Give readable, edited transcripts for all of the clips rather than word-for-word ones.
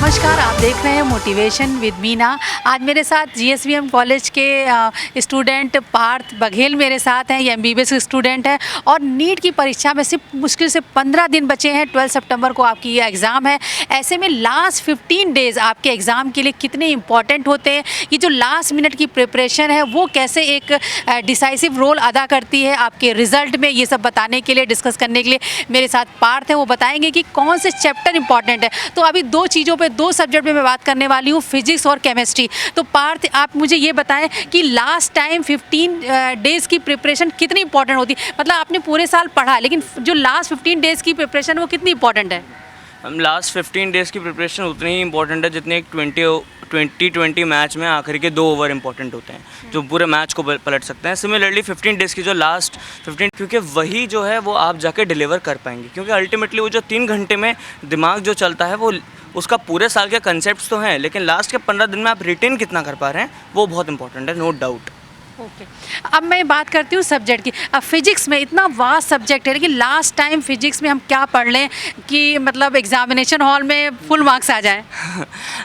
नमस्कार, आप देख रहे हैं मोटिवेशन विद मीना। आज मेरे साथ जीएसवीएम कॉलेज के स्टूडेंट पार्थ बघेल मेरे साथ हैं। ये एमबीबीएस स्टूडेंट है और नीट की परीक्षा में सिर्फ मुश्किल से 15 दिन बचे हैं। 12 सितंबर को आपकी ये एग्ज़ाम है। ऐसे में लास्ट 15 डेज़ आपके एग्ज़ाम के लिए कितने इंपॉर्टेंट होते हैं, ये जो लास्ट मिनट की प्रिपरेशन है वो कैसे एक डिसाइसिव रोल अदा करती है आपके रिज़ल्ट में, ये सब बताने के लिए, डिस्कस करने के लिए मेरे साथ पार्थ हैं। वो बताएंगे कि कौन से चैप्टर इंपॉर्टेंट है। तो अभी दो चीज़ों पे, दो सब्जेक्ट पे मैं बात करने वाली हूँ, फिजिक्स और केमिस्ट्री। तो पार्थ, आप मुझे ये बताएं कि लास्ट टाइम 15 डेज़ की प्रिपरेशन कितनी इंपॉर्टेंट होती है। मतलब आपने पूरे साल पढ़ा, लेकिन जो लास्ट 15 डेज़ की प्रिपरेशन वो कितनी इंपॉर्टेंट है? हम लास्ट 15 डेज़ की प्रिपरेशन उतनी ही इंपॉर्टेंट है जितने एक 20 मैच में आखिर के 2 ओवर इंपॉर्टेंट होते हैं जो पूरे मैच को पलट सकते हैं। सिमिलरली 15 डेज़ की जो लास्ट 15, क्योंकि वही जो है वो आप जाके डिलीवर कर पाएंगे, क्योंकि अल्टीमेटली वो जो 3 घंटे में दिमाग जो चलता है वो उसका पूरे साल के कंसेप्ट्स तो हैं, लेकिन लास्ट के 15 दिन में आप रिटेन कितना कर पा रहे हैं वो बहुत इंपॉर्टेंट है, नो डाउट। ओके, अब मैं बात करती हूँ सब्जेक्ट की। अब फिजिक्स में इतना वास्ट सब्जेक्ट है, लेकिन लास्ट टाइम फिजिक्स में हम क्या पढ़ लें कि मतलब एग्जामिनेशन हॉल में फुल मार्क्स आ जाएं?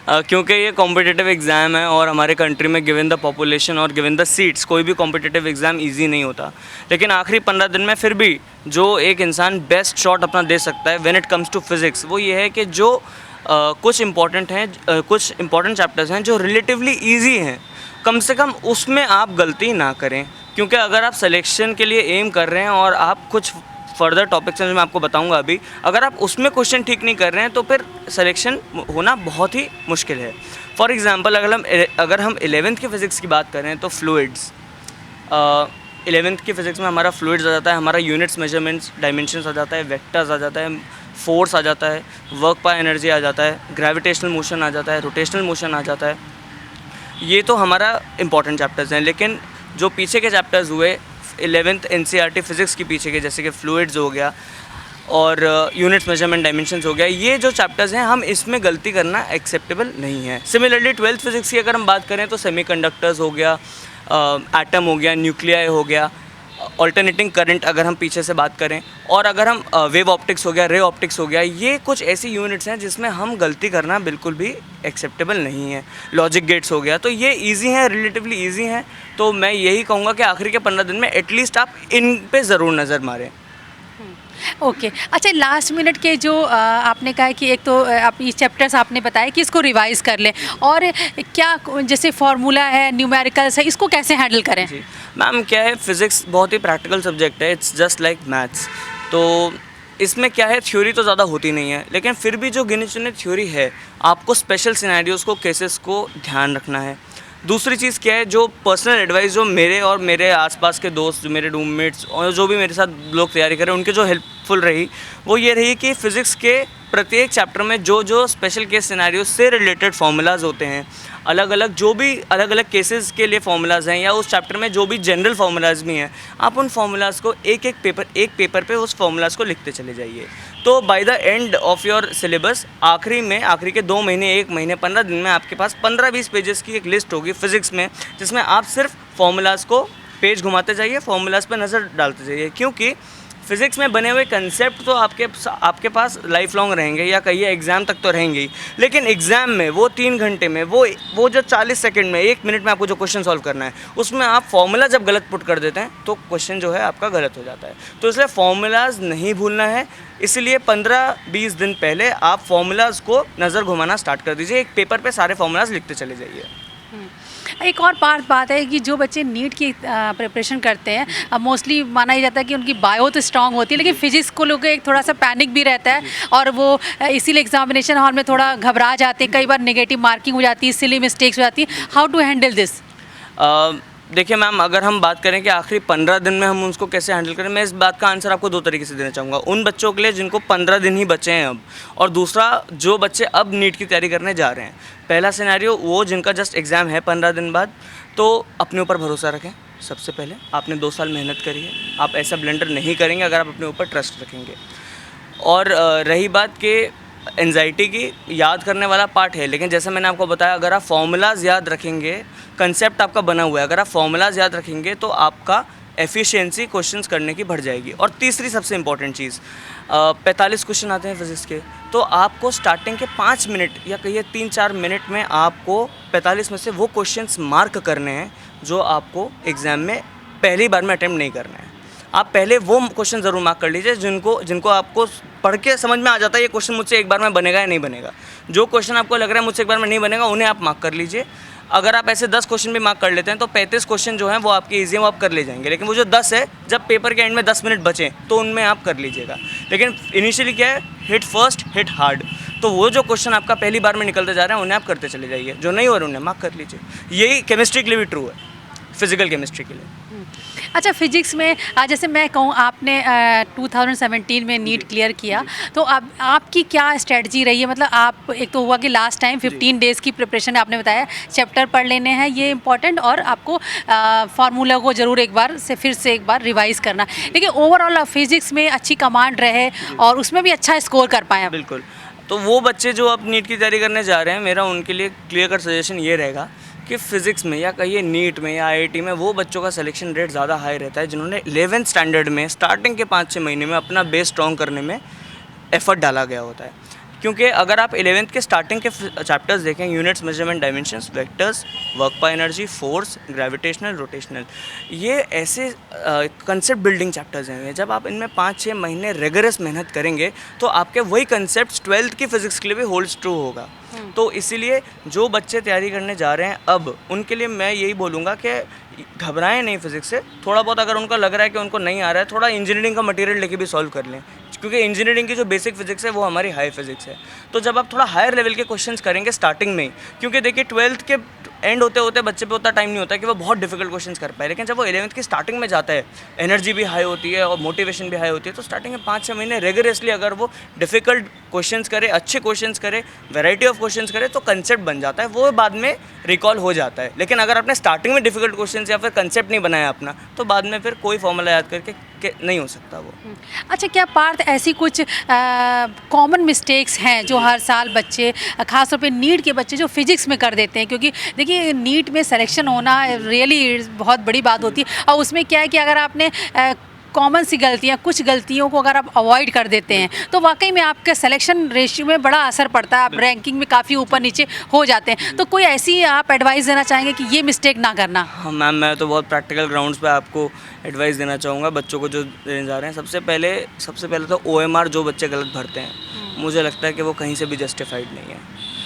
क्योंकि ये कॉम्पिटिटिव एग्ज़ाम है और हमारे कंट्री में गिवन द पॉपुलेशन और गिवन द सीट्स कोई भी कॉम्पिटिटिव एग्ज़ाम इजी नहीं होता। लेकिन आखिरी 15 दिन में फिर भी जो एक इंसान बेस्ट शॉट अपना दे सकता है when it comes to physics, वो ये है कि जो कुछ इंपॉर्टेंट चैप्टर्स हैं जो रिलेटिवली ईजी हैं, कम से कम उसमें आप गलती ना करें। क्योंकि अगर आप सिलेक्शन के लिए एम कर रहे हैं और आप कुछ फर्दर टॉपिक्स हैं जो मैं आपको बताऊंगा अभी, अगर आप उसमें क्वेश्चन ठीक नहीं कर रहे हैं तो फिर सिलेक्शन होना बहुत ही मुश्किल है। फॉर एग्जांपल अगर हम 11th की फ़िज़िक्स की बात करें तो फ्लूइड्स, 11th की फ़िज़िक्स में हमारा फ्लूइड्स आ जाता है, हमारा यूनिट्स, मेजरमेंट्स, डायमेंशंस आ जाता है, वेक्टर्स आ जाता है, फोर्स आ जाता है, वर्क बाय एनर्जी आ जाता है, ग्रेविटेशनल मोशन आ जाता है, रोटेशनल मोशन आ जाता है। ये तो हमारा इंपॉर्टेंट चैप्टर्स हैं। लेकिन जो पीछे के चैप्टर्स हुए 11th एनसीईआरटी फिज़िक्स के पीछे के, जैसे कि फ्लूइड्स हो गया और यूनिट्स, मेजरमेंट, डायमेंशंस हो गया, ये जो चैप्टर्स हैं हम इसमें गलती करना एक्सेप्टेबल नहीं है। सिमिलरली 12th फिज़िक्स की अगर हम बात करें तो सेमीकंडक्टर्स हो गया, एटम हो गया, न्यूक्लियाई हो गया, ऑल्टरनेटिंग करंट अगर हम पीछे से बात करें, और अगर हम वेव ऑप्टिक्स हो गया, रे ऑप्टिक्स हो गया, ये कुछ ऐसी यूनिट्स हैं जिसमें हम गलती करना बिल्कुल भी एक्सेप्टेबल नहीं है। लॉजिक गेट्स हो गया, तो ये इजी हैं, रिलेटिवली इजी हैं। तो मैं यही कहूँगा कि आखिरी के 15 दिन में एटलीस्ट आप इन पे ज़रूर नज़र मारें। ओके, अच्छा, लास्ट मिनट के जो आपने कहा कि एक तो आप ये चैप्टर्स आपने बताया कि इसको रिवाइज़ कर लें, और क्या जैसे फार्मूला है, न्यूमेरिकल्स है, इसको कैसे हैंडल करें? जी मैम, क्या है, फिज़िक्स बहुत ही प्रैक्टिकल सब्जेक्ट है, इट्स जस्ट लाइक मैथ्स। तो इसमें क्या है, थ्योरी तो ज़्यादा होती नहीं है, लेकिन फिर भी जो गिने चुने थ्योरी है, आपको स्पेशल सिनेरियोज़ को, केसेस को ध्यान रखना है। दूसरी चीज़ क्या है, जो पर्सनल एडवाइस जो मेरे और मेरे आसपास के दोस्त, जो मेरे रूममेट्स और जो भी मेरे साथ लोग तैयारी कर रहे हैं, उनके जो हेल्पफुल रही वो ये रही कि फ़िज़िक्स के प्रत्येक चैप्टर में जो स्पेशल केस सिनेरियो से रिलेटेड फार्मूलाज होते हैं, अलग अलग केसेस के लिए फार्मूलाज हैं, या उस चैप्टर में जो भी जनरल फार्मूलाज भी हैं, आप उन फार्मूलाज को एक पेपर पे उस फार्मूलाज को लिखते चले जाइए। तो by the end of your syllabus, आखिरी के 2 महीने, 1 महीने, 15 दिन में आपके पास 15-20 पेजेस की एक लिस्ट होगी फिज़िक्स में, जिसमें आप सिर्फ फार्मूलाज को पेज घुमाते जाइए, फार्मूलाज पर नज़र डालते जाइए। क्योंकि फिज़िक्स में बने हुए कंसेप्ट तो आपके पास लाइफ लॉन्ग रहेंगे, या कहिए एग्ज़ाम तक तो रहेंगे ही, लेकिन एग्ज़ाम में वो 3 घंटे में वो जो 40 सेकंड में, 1 मिनट में आपको जो क्वेश्चन सॉल्व करना है, उसमें आप फार्मूला जब गलत पुट कर देते हैं तो क्वेश्चन जो है आपका गलत हो जाता है। तो इसलिए फार्मूलाज नहीं भूलना है, इसलिए 15-20 दिन पहले आप फार्मूलाज को नज़र घुमाना स्टार्ट कर दीजिए, एक पेपर पे सारे फार्मूलाज लिखते चले जाइए। एक और बात है कि जो बच्चे नीट की प्रिपरेशन करते हैं, मोस्टली माना ही जाता है कि उनकी बायो तो स्ट्रांग होती है, लेकिन फिजिक्स को लोग एक थोड़ा सा पैनिक भी रहता है, और वो इसीलिए एग्जामिनेशन हॉल में थोड़ा घबरा जाते हैं, कई बार नेगेटिव मार्किंग हो जाती है, सिली मिस्टेक्स हो जाती है। How to handle this? देखिए मैम, अगर हम बात करें कि आखिरी 15 दिन में हम उसको कैसे हैंडल करें, मैं इस बात का आंसर आपको 2 तरीके से देना चाहूँगा। उन बच्चों के लिए जिनको 15 दिन ही बचे हैं अब, और दूसरा जो बच्चे अब नीट की तैयारी करने जा रहे हैं। पहला सिनेरियो वो जिनका जस्ट एग्ज़ाम है 15 दिन बाद, तो अपने ऊपर भरोसा रखें। सबसे पहले आपने 2 साल मेहनत करी है, आप ऐसा ब्लंडर नहीं करेंगे अगर आप अपने ऊपर ट्रस्ट रखेंगे। और रही बात कि एंजाइटी की, याद करने वाला पार्ट है, लेकिन जैसे मैंने आपको बताया, अगर आप फार्मूलाज याद रखेंगे, कंसेप्ट आपका बना हुआ है, अगर आप फार्मूलाज याद रखेंगे तो आपका एफिशिएंसी क्वेश्चंस करने की बढ़ जाएगी। और तीसरी सबसे इंपॉर्टेंट चीज़, 45 क्वेश्चन आते हैं फिज़िक्स के, तो आपको स्टार्टिंग के 5 मिनट या कहिए 3-4 मिनट में आपको 45 में से वो क्वेश्चंस मार्क करने हैं जो आपको एग्ज़ाम में पहली बार में अटैम्प्ट नहीं करना है। आप पहले वो क्वेश्चन ज़रूर मार्क कर लीजिए जिनको आपको पढ़ के समझ में आ जाता है ये क्वेश्चन मुझसे एक बार में बनेगा या नहीं बनेगा। जो क्वेश्चन आपको लग रहा है मुझसे एक बार में नहीं बनेगा, उन्हें आप मार्क कर लीजिए। अगर आप ऐसे 10 क्वेश्चन भी मार्क कर लेते हैं तो 35 क्वेश्चन जो हैं वो आपके ईजी हैं, वो आप कर ले जाएंगे। लेकिन वो जो 10 है, जब पेपर के एंड में 10 मिनट बचें तो उनमें आप कर लीजिएगा। लेकिन इनिशियली क्या है, हिट फर्स्ट हिट हार्ड, तो वो जो क्वेश्चन आपका पहली बार में निकलते जा रहे हैं उन्हें आप करते चले जाइए, जो नहीं हो रहे उन्हें मार्क कर लीजिए। यही केमिस्ट्री के लिए भी ट्रू है, फिजिकल केमिस्ट्री के लिए। अच्छा, फिजिक्स में जैसे मैं कहूँ आपने 2017 में नीट क्लियर किया, तो अब आपकी क्या स्ट्रेटजी रही है? मतलब आप, एक तो हुआ कि लास्ट टाइम 15 डेज़ की प्रिपरेशन आपने बताया, चैप्टर पढ़ लेने हैं ये इंपॉर्टेंट, और आपको फार्मूला को ज़रूर एक बार से फिर से एक बार रिवाइज करना, लेकिन ओवरऑल फिजिक्स में अच्छी कमांड रहे और उसमें भी अच्छा स्कोर कर पाएँ आप। बिल्कुल। तो वो बच्चे जो अब नीट की तैयारी करने जा रहे हैं, मेरा उनके लिए क्लियर कट सजेशन ये रहेगा कि फ़िज़िक्स में या कहिए नीट में या आईआईटी में वो बच्चों का सिलेक्शन रेट ज़्यादा हाई रहता है जिन्होंने 11th स्टैंडर्ड में स्टार्टिंग के 5-6 महीने में अपना बेस स्ट्रॉन्ग करने में एफर्ट डाला गया होता है। क्योंकि अगर आप 11th के स्टार्टिंग के चैप्टर्स देखें, units, measurement, dimensions, vectors, work by energy, force, gravitational, rotational, ये ऐसे कंसेप्ट बिल्डिंग चैप्टर्स हैं। जब आप इनमें 5-6 महीने रेगरस मेहनत करेंगे तो आपके वही कंसेप्ट 12th की फिज़िक्स के लिए भी होल्ड्स ट्रू होगा। तो इसीलिए जो बच्चे तैयारी करने जा रहे हैं अब, उनके लिए मैं यही बोलूँगा कि घबराएं नहीं फिज़िक्स से। थोड़ा बहुत अगर उनको लग रहा है कि उनको नहीं आ रहा है, थोड़ा इंजीनियरिंग का मटेरियल लेके भी सॉल्व कर लें, क्योंकि इंजीनियरिंग की जो बेसिक फिजिक्स है वो हमारी हाई फिजिक्स है। तो जब आप थोड़ा हायर लेवल के क्वेश्चंस करेंगे स्टार्टिंग में ही, क्योंकि देखिए 12th के एंड होते होते बच्चे पे उतना टाइम नहीं होता कि वो बहुत डिफिकल्ट क्वेश्चंस कर पाए, लेकिन जब वो 11th की स्टार्टिंग में जाता है, एनर्जी भी हाई होती है और मोटिवेशन भी हाई होती है, तो स्टार्टिंग में 5-6 महीने रेगुलसली अगर वो डिफिकल्ट क्वेश्चंस करे, अच्छे क्वेश्चंस करे, वैरायटी ऑफ क्वेश्चंस करे, तो कंसेप्ट बन जाता है, वो बाद में रिकॉल हो जाता है। लेकिन अगर आपने स्टार्टिंग में डिफिकल्ट क्वेश्चंस या फिर कंसेप्ट नहीं बनाया अपना, तो बाद में फिर कोई फॉर्मूला याद करके नहीं हो सकता वो। अच्छा, क्या पार्थ ऐसी कुछ कॉमन मिस्टेक्स हैं जो हर साल बच्चे, खासतौर पे नीट के बच्चे जो फिजिक्स में कर देते हैं? क्योंकि देखिए नीट में सिलेक्शन होना रियली बहुत बड़ी बात होती है, और उसमें क्या है कि अगर आपने कॉमन सी गलतियाँ, कुछ गलतियों को अगर आप अवॉइड कर देते हैं तो वाकई में आपके सिलेक्शन रेशियो में बड़ा असर पड़ता है, आप रैंकिंग में काफ़ी ऊपर नीचे हो जाते हैं। तो कोई ऐसी आप एडवाइस देना चाहेंगे कि ये मिस्टेक ना करना? हाँ मैम, मैं तो बहुत प्रैक्टिकल ग्राउंड्स पे आपको एडवाइस देना चाहूँगा बच्चों को जो देने जा रहे हैं। सबसे पहले तो OMR जो बच्चे गलत भरते हैं, मुझे लगता है कि वो कहीं से भी जस्टिफाइड नहीं है।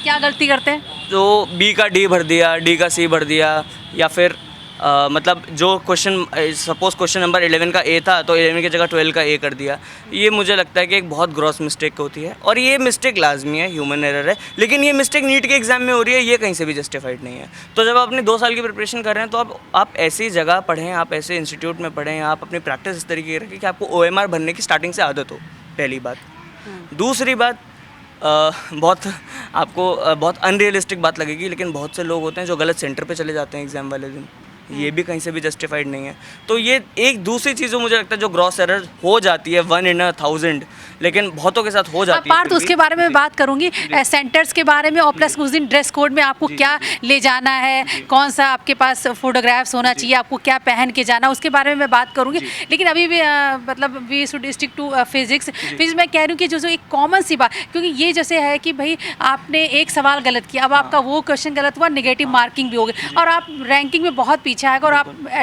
क्या गलती करते हैं? जो B का D भर दिया, D का C भर दिया, या फिर मतलब जो क्वेश्चन, सपोज़ क्वेश्चन नंबर 11 का A था तो 11 की जगह 12 का A कर दिया। ये मुझे लगता है कि एक बहुत ग्रॉस मिस्टेक होती है, और ये मिस्टेक लाजमी है, ह्यूमन एरर है, लेकिन ये मिस्टेक नीट के एग्जाम में हो रही है, ये कहीं से भी जस्टिफाइड नहीं है। तो जब आप अपने 2 साल की प्रिपरेशन कर रहे हैं तो आप ऐसी जगह पढ़ें, आप ऐसे इंस्टीट्यूट में पढ़ें, आप अपनी प्रैक्टिस इस तरीके की रखें कि आपको OMR भरने की स्टार्टिंग से आदत हो, पहली बात। दूसरी बात, बहुत अनरियलिस्टिक बात लगेगी, लेकिन बहुत से लोग होते हैं जो गलत सेंटर पे चले जाते हैं एग्ज़ाम वाले दिन। ये भी कहीं से भी जस्टिफाइड नहीं है। तो ये एक दूसरी चीज़ मुझे लगता है जो ग्रॉस एरर हो जाती है 1 in 1000, लेकिन बहुतों के साथ हो जाती है। पार्थ, उसके बारे में बात करूंगी, सेंटर्स के बारे में, और प्लस उस दिन ड्रेस कोड में आपको क्या ले जाना है, कौन सा आपके पास फोटोग्राफ्स होना चाहिए, आपको क्या पहन के जाना, उसके बारे में मैं बात करूंगी। लेकिन अभी भी मतलब we should stick to physics में कह रही हूँ कि जो एक कॉमन सी बात, क्योंकि ये जैसे है कि भाई आपने एक सवाल गलत किया, अब आपका वो क्वेश्चन गलत हुआ, नेगेटिव मार्किंग भी हो गई, और आप रैंकिंग में बहुत पीछे आएगा और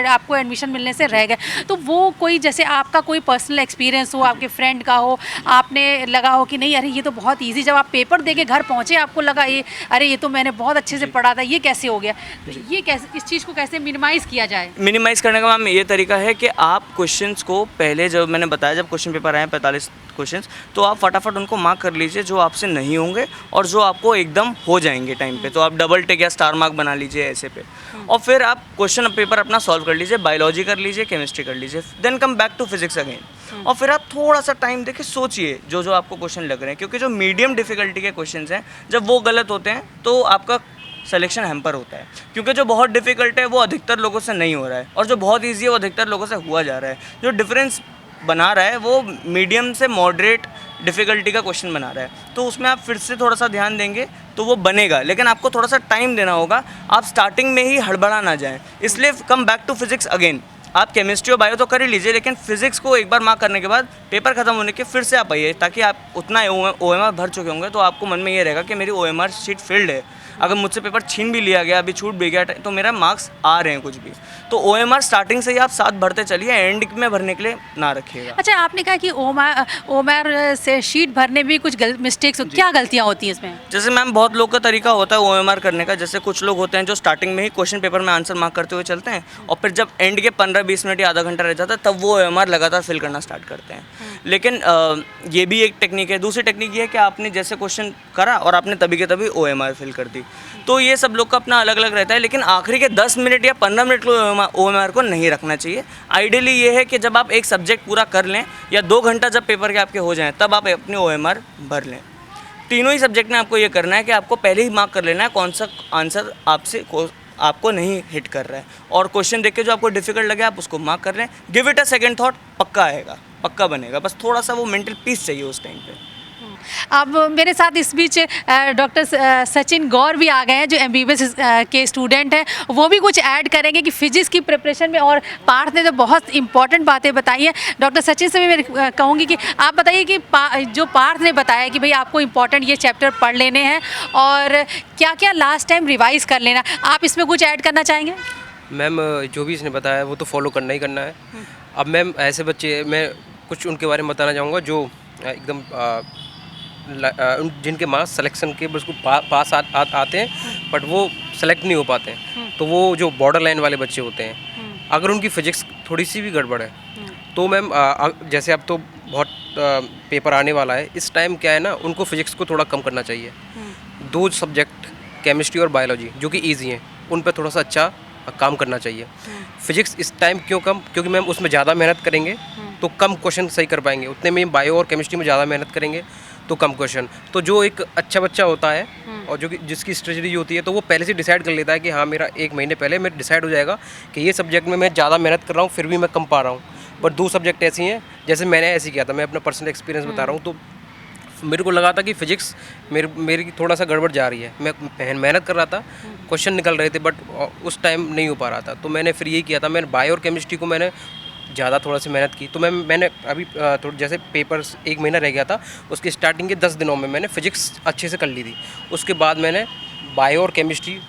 आपको एडमिशन मिलने से रह गए। तो वो कोई, जैसे आपका कोई पर्सनल एक्सपीरियंस हो, आपके फ्रेंड का हो, आपने लगा हो कि नहीं अरे ये तो बहुत इजी, जब आप पेपर देके घर पहुंचे आपको लगा ये तो मैंने बहुत अच्छे से पढ़ा था, ये कैसे हो गया? तो ये कैसे, इस चीज़ को कैसे मिनिमाइज़ किया जाए? मिनिमाइज़ करने का मैम ये तरीका है कि आप क्वेश्चंस को पहले, जब मैंने बताया जब क्वेश्चन पेपर आए 45 क्वेश्चंस, तो आप फटाफट उनको मार्क कर लीजिए जो आपसे नहीं होंगे और जो आपको एकदम हो जाएंगे टाइम पे, तो आप डबल टिक या स्टार मार्क बना लीजिए ऐसे पे, और फिर आप क्वेश्चन पेपर अपना सॉल्व कर लीजिए, बायोलॉजी कर लीजिए, केमिस्ट्री कर लीजिए, then come back to physics again, और फिर आप थोड़ा सा टाइम देके सोचिए जो जो आपको क्वेश्चन लग रहे हैं, क्योंकि जो मीडियम डिफिकल्टी के क्वेश्चन हैं जब वो गलत होते हैं तो आपका सिलेक्शन हैम्पर होता है, क्योंकि जो बहुत डिफिकल्ट है वो अधिकतर लोगों से नहीं हो रहा है, और जो बहुत ईजी है वो अधिकतर लोगों से हुआ जा रहा है। जो डिफरेंस बना रहा है वो मीडियम से मॉडरेट डिफ़िकल्टी का क्वेश्चन बना रहा है, तो उसमें आप फिर से थोड़ा सा ध्यान देंगे तो वो बनेगा, लेकिन आपको थोड़ा सा टाइम देना होगा, आप स्टार्टिंग में ही हड़बड़ा ना जाएं। इसलिए come back to physics again, आप केमिस्ट्री और बायो तो कर ही लीजिए, लेकिन फिजिक्स को एक बार मार्क करने के बाद पेपर खत्म होने के फिर से आप आइए, ताकि आप उतना OMR भर चुके होंगे तो आपको मन में ये रहेगा कि मेरी OMR शीट फिल्ड है। अगर मुझसे पेपर छीन भी लिया गया, अभी छूट भी गया, तो मेरा मार्क्स आ रहे हैं कुछ भी। तो OMR स्टार्टिंग से ही आप 7 भरते चलिए, एंड में भरने के लिए ना रखिएगा। अच्छा, आपने कहा कि ओमआर से शीट भरने में कुछ मिस्टेक्स, क्या गलतियाँ होती हैं इसमें? जैसे मैम बहुत लोग का तरीका होता है OMR करने का, जैसे कुछ लोग होते हैं जो स्टार्टिंग में ही क्वेश्चन पेपर में आंसर मार्क करते हुए चलते हैं, और फिर जब एंड के 15-20 मिनट या आधा घंटा रह जाता है तब वो OMR लगातार फिल करना स्टार्ट करते हैं। लेकिन ये भी एक टेक्निक है। दूसरी टेक्निक ये है कि आपने जैसे क्वेश्चन करा और आपने तभी के तभी OMR फिल कर दी। तो ये सब लोग का अपना अलग अलग रहता है, लेकिन आखिरी के 10 मिनट या 15 मिनट को OMR को नहीं रखना चाहिए। आइडियली ये है कि जब आप एक सब्जेक्ट पूरा कर लें या 2 घंटा जब पेपर के आपके हो जाएं तब आप अपनी OMR भर लें। तीनों ही सब्जेक्ट में आपको ये करना है कि आपको पहले ही मार्क कर लेना है कौन सा आंसर आपको नहीं हिट कर रहा है, और क्वेश्चन देख के जो आपको डिफिकल्ट लगे आप उसको मार्क कर लें। Give it a second thought, पक्का आएगा, पक्का बनेगा, बस थोड़ा सा वो मेंटल पीस चाहिए उस टाइम पे। अब मेरे साथ इस बीच डॉक्टर सचिन गौर भी आ गए हैं, जो MBBS के स्टूडेंट हैं। वो भी कुछ ऐड करेंगे कि फिजिक्स की प्रिपरेशन में, और पार्थ ने तो बहुत इंपॉर्टेंट बातें बताई हैं। डॉक्टर सचिन से भी मैं कहूँगी कि आप बताइए कि जो पार्थ ने बताया कि भाई आपको इंपॉर्टेंट ये चैप्टर पढ़ लेने हैं और क्या क्या लास्ट टाइम रिवाइज़ कर लेना, आप इसमें कुछ ऐड करना चाहेंगे? मैम जो भी इसने बताया वो तो फॉलो करना ही करना है। अब मैम ऐसे बच्चे, मैं कुछ उनके बारे में बताना चाहूँगा जो एकदम जिनके मार्क्स सिलेक्शन के बिल्कुल पास आते हैं बट वो सेलेक्ट नहीं हो पाते हैं। तो वो जो बॉर्डर लाइन वाले बच्चे होते हैं, अगर उनकी फिजिक्स थोड़ी सी भी गड़बड़ है तो मैम जैसे अब तो बहुत पेपर आने वाला है, इस टाइम क्या है ना, उनको फिजिक्स को थोड़ा कम करना चाहिए। 2 सब्जेक्ट केमिस्ट्री और बायोलॉजी जो कि ईजी हैं, उन पर थोड़ा सा अच्छा काम करना चाहिए। फिजिक्स इस टाइम क्यों कम? क्योंकि मैम उसमें ज़्यादा मेहनत करेंगे तो कम क्वेश्चन सही कर पाएंगे, उतने में बायो और केमिस्ट्री में ज़्यादा मेहनत करेंगे तो कम क्वेश्चन। तो जो एक अच्छा बच्चा होता है और जो कि जिसकी स्ट्रेटजी होती है, तो वो पहले से डिसाइड कर लेता है कि हाँ, मेरा 1 महीने पहले मैं डिसाइड हो जाएगा कि ये सब्जेक्ट में मैं ज़्यादा मेहनत कर रहा हूँ फिर भी मैं कम पा रहा हूँ। बट 2 सब्जेक्ट ऐसी हैं, जैसे मैंने ऐसे किया था, मैं अपना पर्सनल एक्सपीरियंस बता रहा हूँ। तो मेरे को लगा था कि फिजिक्स मेरी थोड़ा सा गड़बड़ जा रही है, मैं मेहनत कर रहा था, क्वेश्चन निकल रहे थे बट उस टाइम नहीं हो पा रहा था। तो मैंने फिर यही किया था, मैंने बायो और केमिस्ट्री को मैंने ज़्यादा थोड़ा सी मेहनत की। तो मैंने अभी जैसे पेपर्स 1 महीना रह गया था, उसके स्टार्टिंग के 10 दिनों में मैंने फिजिक्स अच्छे से कर ली थी। उसके बाद मैंने बायो और केमिस्ट्री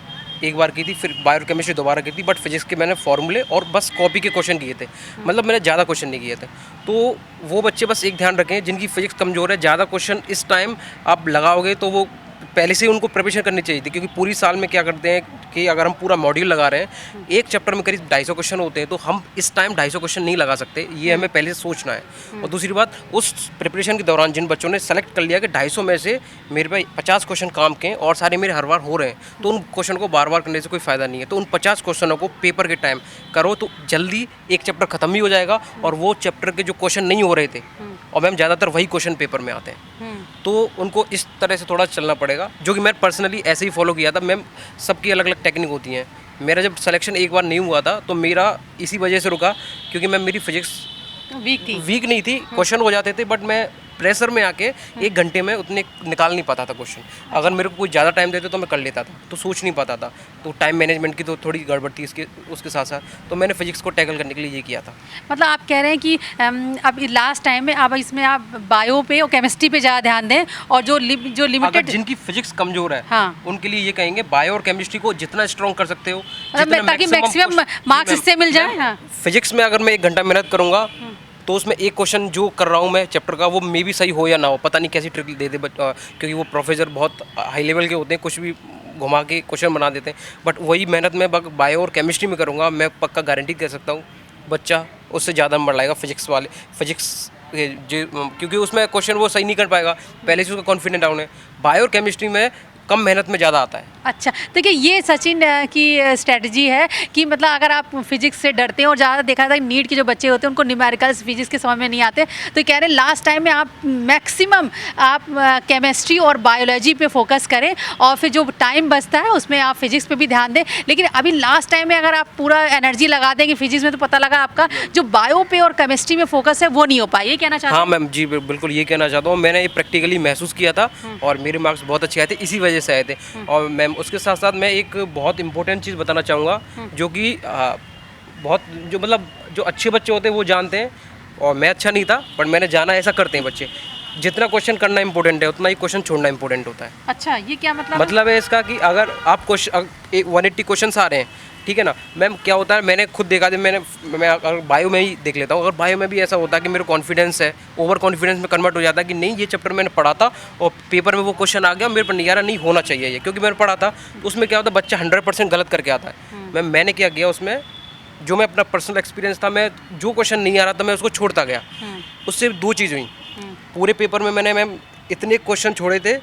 एक बार की थी, फिर बायो और केमिस्ट्री दोबारा की थी, बट फिजिक्स के मैंने फॉर्मूले और बस कॉपी के क्वेश्चन किए थे, मतलब मैंने ज़्यादा क्वेश्चन नहीं किए थे। तो वो बच्चे बस एक ध्यान रखें जिनकी फिजिक्स कमज़ोर है, ज़्यादा क्वेश्चन इस टाइम आप लगाओगे तो वो पहले से ही उनको प्रिपरेशन करनी चाहिए थी। क्योंकि पूरी साल में क्या करते हैं कि अगर हम पूरा मॉड्यूल लगा रहे हैं, एक चैप्टर में करीब 250 क्वेश्चन होते हैं, तो हम इस टाइम 250 क्वेश्चन नहीं लगा सकते, ये हमें पहले से सोचना है। और दूसरी बात, उस प्रिपरेशन के दौरान जिन बच्चों ने सेलेक्ट कर लिया कि 250 में से मेरे पे 50 क्वेश्चन काम के और सारे मेरे हर बार हो रहे हैं, तो उन क्वेश्चन को बार बार करने से कोई फ़ायदा नहीं है। तो उन 50 क्वेश्चनों को पेपर के टाइम करो तो जल्दी एक चैप्टर ख़त्म भी हो जाएगा, और वो चैप्टर के जो क्वेश्चन नहीं हो रहे थे, और मैम ज़्यादातर वही क्वेश्चन पेपर में आते हैं, तो उनको इस तरह से थोड़ा चलना पड़ेगा, जो कि मैं पर्सनली ऐसे ही फॉलो किया था। मैम सबकी अलग अलग टेक्निक होती हैं। मेरा जब सिलेक्शन एक बार नहीं हुआ था तो मेरा इसी वजह से रुका, क्योंकि मैम मेरी फिजिक्स वीक नहीं थी, क्वेश्चन हो जाते थे, बट मैं प्रेशर में आके 1 घंटे में उतने निकाल नहीं पाता था क्वेश्चन। अगर मेरे को कोई ज़्यादा टाइम देते तो मैं कर लेता था, तो सोच नहीं पाता था। तो टाइम मैनेजमेंट की तो थोड़ी गड़बड़ थी उसके साथ साथ, तो मैंने फिजिक्स को टैकल करने के लिए ये किया था। मतलब आप कह रहे हैं कि अब लास्ट टाइम में अब इसमें आप बायो पे और केमिस्ट्री पे ज़्यादा ध्यान दें, और जो लिमिटेड जिनकी फिजिक्स कमजोर है, हाँ, उनके लिए ये कहेंगे बायो और केमिस्ट्री को जितना स्ट्रॉन्ग कर सकते हो, ताकि मैक्सिमम मार्क्स इससे मिल जाए। हाँ, फिजिक्स में अगर मैं 1 घंटा मेहनत करूँगा तो उसमें एक क्वेश्चन जो कर रहा हूँ मैं चैप्टर का, वो मे भी सही हो या ना हो, पता नहीं कैसी ट्रिक दे दे, क्योंकि वो प्रोफेसर बहुत हाई लेवल के होते हैं, कुछ भी घुमा के क्वेश्चन बना देते हैं। बट वही मेहनत मैं बायो और केमिस्ट्री में करूँगा, मैं पक्का गारंटी कर सकता हूँ बच्चा उससे ज़्यादा नंबर लाएगा फिजिक्स क्योंकि उसमें क्वेश्चन वो सही नहीं कर पाएगा, पहले से उसका कॉन्फिडेंट डाउन है। बायो और केमिस्ट्री में कम मेहनत में ज़्यादा आता है। अच्छा, देखिए ये सचिन की स्ट्रेटजी है कि मतलब अगर आप फिजिक्स से डरते हैं, और ज़्यादा देखा था नीट के जो बच्चे होते हैं उनको न्यूमेरिकल्स फिजिक्स के समझ में नहीं आते, तो कह रहे हैं लास्ट टाइम में आप मैक्सिमम आप केमिस्ट्री और बायोलॉजी पे फोकस करें, और फिर जो टाइम बचता है उसमें आप फिजिक्स पे भी ध्यान दें। लेकिन अभी लास्ट टाइम में अगर आप पूरा एनर्जी लगा देंगे फिजिक्स में, तो पता लगा आपका जो बायो पे और केमिस्ट्री में फोकस है वो नहीं हो पाए, ये कहना चाहते हैं? हाँ मैम जी, बिल्कुल ये कहना चाहता हूँ। मैंने ये प्रैक्टिकली महसूस किया था और मेरे मार्क्स बहुत अच्छे आए थे, इसी वजह से आए थे। और मैम उसके साथ साथ मैं एक बहुत इंपॉर्टेंट चीज़ बताना चाहूँगा, जो कि बहुत जो मतलब जो अच्छे बच्चे होते हैं वो जानते हैं, और मैं अच्छा नहीं था पर मैंने जाना, ऐसा करते हैं बच्चे। जितना क्वेश्चन करना इंपॉर्टेंट है उतना ही क्वेश्चन छोड़ना इंपॉर्टेंट होता है। अच्छा, ये क्या मतलब मतलब है इसका कि अगर आप क्वेश्चन 180 क्वेश्चन आ रहे हैं, ठीक है ना मैम, क्या होता है मैंने खुद देखा था, मैं अगर बायो में ही देख लेता हूँ, अगर बायो में भी ऐसा होता है कि मेरे कॉन्फिडेंस है ओवर कॉन्फिडेंस में कन्वर्ट हो जाता है कि नहीं ये चैप्टर मैंने पढ़ा था और पेपर में वो क्वेश्चन आ गया, मेरे पर निगारा नहीं होना चाहिए ये, क्योंकि मैंने पढ़ा था। तो उसमें क्या होता है बच्चा 100% गलत करके आता है। मैंने क्या किया उसमें, जो मैं अपना पर्सनल एक्सपीरियंस था, मैं जो क्वेश्चन नहीं आ रहा था मैं उसको छोड़ता गया। उससे 2 चीज़ हुई, पूरे पेपर में मैंने मैम इतने क्वेश्चन छोड़े थे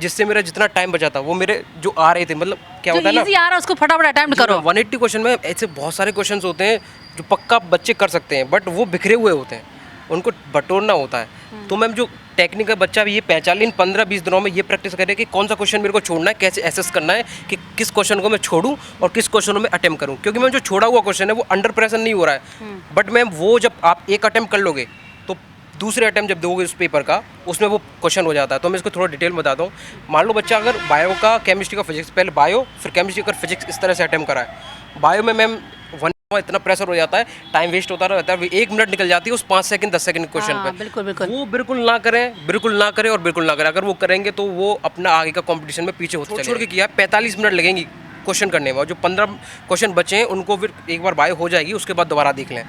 जिससे मेरा जितना टाइम बचा था वो मेरे जो आ रहे थे, मतलब क्या होता है ना, इजी आ रहा है उसको फटाफट अटेम्प्ट करो। 180 क्वेश्चन में ऐसे बहुत सारे क्वेश्चंस होते हैं जो पक्का बच्चे कर सकते हैं, बट वो बिखरे हुए होते हैं, उनको बटोरना होता है। तो मैम जो टेक्निकल बच्चा भी ये पहचान इन 15-20 दिनों में ये प्रैक्टिस करे कि कौन सा क्वेश्चन मेरे को छोड़ना है, कैसे एसेस करना है कि किस क्वेश्चन को मैं छोड़ूं और किस क्वेश्चन में अटेम्प्ट करूं। क्योंकि मैम जो छोड़ा हुआ क्वेश्चन है वो अंडर प्रेशर नहीं हो रहा है, बट मैम वो जब आप एक अटेम्प्ट कर लोगे तो दूसरे अटेम्प्ट जब दोगे उस पेपर का, उसमें वो क्वेश्चन हो जाता है। तो मैं इसको थोड़ा डिटेल बताता हूँ। मान लो बच्चा अगर बायो का, केमिस्ट्री का, फिजिक्स, पहले बायो फिर केमिस्ट्री का फिजिक्स इस तरह से अटेम्प्ट करा है। बायो में मैम इतना प्रेशर हो जाता है, टाइम वेस्ट होता रहता है, 1 मिनट निकल जाती है उस 5 सेकंड 10 सेकंड क्वेश्चन पे। बिल्कुल बिल्कुल। वो बिल्कुल ना करें, बिल्कुल ना करें और बिल्कुल ना करें। अगर वो करेंगे तो वो अपना आगे का कंपटीशन में पीछे होते छोड़ के किया। 45 मिनट लगेंगी क्वेश्चन करने में, और जो 15 क्वेश्चन बचे हैं उनको फिर एक बार बायो हो जाएगी, उसके बाद दोबारा देख लें।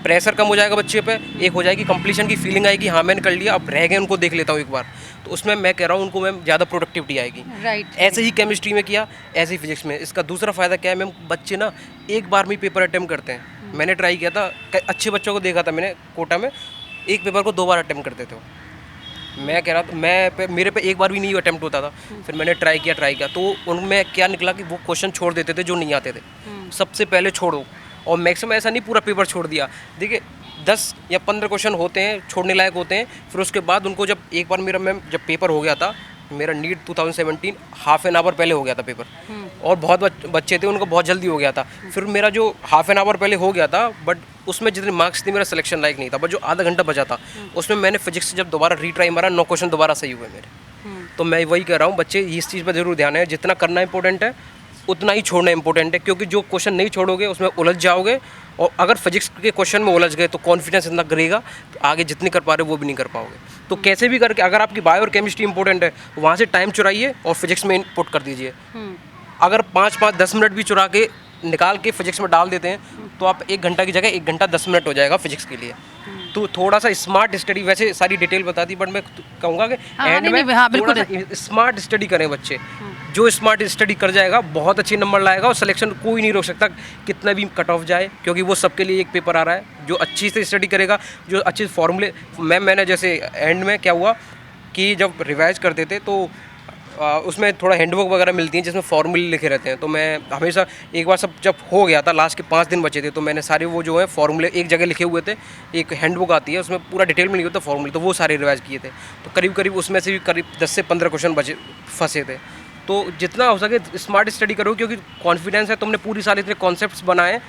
प्रेशर कम हो जाएगा बच्चे पे, एक हो जाएगी कंप्लीशन की फीलिंग आएगी, हाँ मैंने कर लिया, अब रह गए उनको देख लेता हूँ एक बार। तो उसमें मैं कह रहा हूँ उनको मैम ज़्यादा प्रोडक्टिविटी आएगी। राइट। ऐसे ही केमिस्ट्री में किया, ऐसे ही फिजिक्स में। इसका दूसरा फ़ायदा क्या है मैम, बच्चे ना एक बार में पेपर अटेम्प्ट करते हैं। मैंने ट्राई किया था, अच्छे बच्चों को देखा था मैंने कोटा में, एक पेपर को 2 बार अटेम्प्ट करते थे। मैं कह रहा था मेरे पे एक बार भी नहीं अटेम्प्ट होता था। फिर मैंने ट्राई किया तो उनमें क्या निकला कि वो क्वेश्चन छोड़ देते थे जो नहीं आते थे। सबसे पहले छोड़ो, और मैक्सिमम ऐसा नहीं पूरा पेपर छोड़ दिया। देखिए 10 या 15 क्वेश्चन होते हैं छोड़ने लायक होते हैं। फिर उसके बाद उनको जब एक बार मेरा मैम जब पेपर हो गया था, मेरा नीट 2017 हाफ एन आवर पहले हो गया था पेपर, और बहुत बच्चे थे उनको बहुत जल्दी हो गया था। फिर मेरा जो हाफ एन आवर पहले हो गया था, बट उसमें जितने मार्क्स थे मेरा सिलेक्शन लायक नहीं था, बट जो आधा घंटा बचा था उसमें मैंने फिजिक्स से जब दोबारा रीट्राई मारा, 9 क्वेश्चन दोबारा सही हुए मेरे। तो मैं वही कह रहा हूँ बच्चे इस चीज़ पर ज़रूर ध्यान है, जितना करना इंपॉर्टेंट है उतना ही छोड़ना इंपॉर्टेंट है। क्योंकि जो क्वेश्चन नहीं छोड़ोगे उसमें उलझ जाओगे, और अगर फिजिक्स के क्वेश्चन में उलझ गए तो कॉन्फिडेंस इतना गिरेगा, तो आगे जितनी कर पा रहे हो वो भी नहीं कर पाओगे। तो कैसे भी करके अगर आपकी बायो और केमिस्ट्री इंपॉर्टेंट है, वहाँ से टाइम चुराइए और फिजिक्स में इनपुट कर दीजिए। अगर 5-10 मिनट भी चुरा के निकाल के फिजिक्स में डाल देते हैं तो आप 1 घंटा की जगह 1 घंटा 10 मिनट हो जाएगा फिजिक्स के लिए। तो थोड़ा सा स्मार्ट स्टडी, वैसे सारी डिटेल बता दी, बट मैं कहूँगा कि एंड में थोड़ा सा स्मार्ट स्टडी करें बच्चे। जो स्मार्ट स्टडी कर जाएगा बहुत अच्छे नंबर लाएगा, और सिलेक्शन कोई नहीं रोक सकता कितना भी कट ऑफ जाए, क्योंकि वो सबके लिए एक पेपर आ रहा है। जो अच्छी से स्टडी करेगा, जो अच्छे फॉर्मूले, मैंने जैसे एंड में क्या हुआ कि जब रिवाइज करते थे तो उसमें थोड़ा हैंडबुक वगैरह मिलती है जिसमें फॉर्मूले लिखे रहते हैं। तो मैं हमेशा एक बार सब जब हो गया था, लास्ट के 5 दिन बचे थे, तो मैंने सारे वो जो है फॉर्मूले एक जगह लिखे हुए थे। एक हैंडबुक आती है उसमें पूरा डिटेल में लिखे होता है फॉर्मूले, तो वो सारे रिवाइज किए थे। तो करीब करीब उसमें से भी करीब 10 से 15 क्वेश्चन बचे फंसे थे। तो जितना हो सके स्मार्ट स्टडी करो, क्योंकि कॉन्फिडेंस है तुमने पूरी साल इतने कॉन्सेप्ट्स बनाए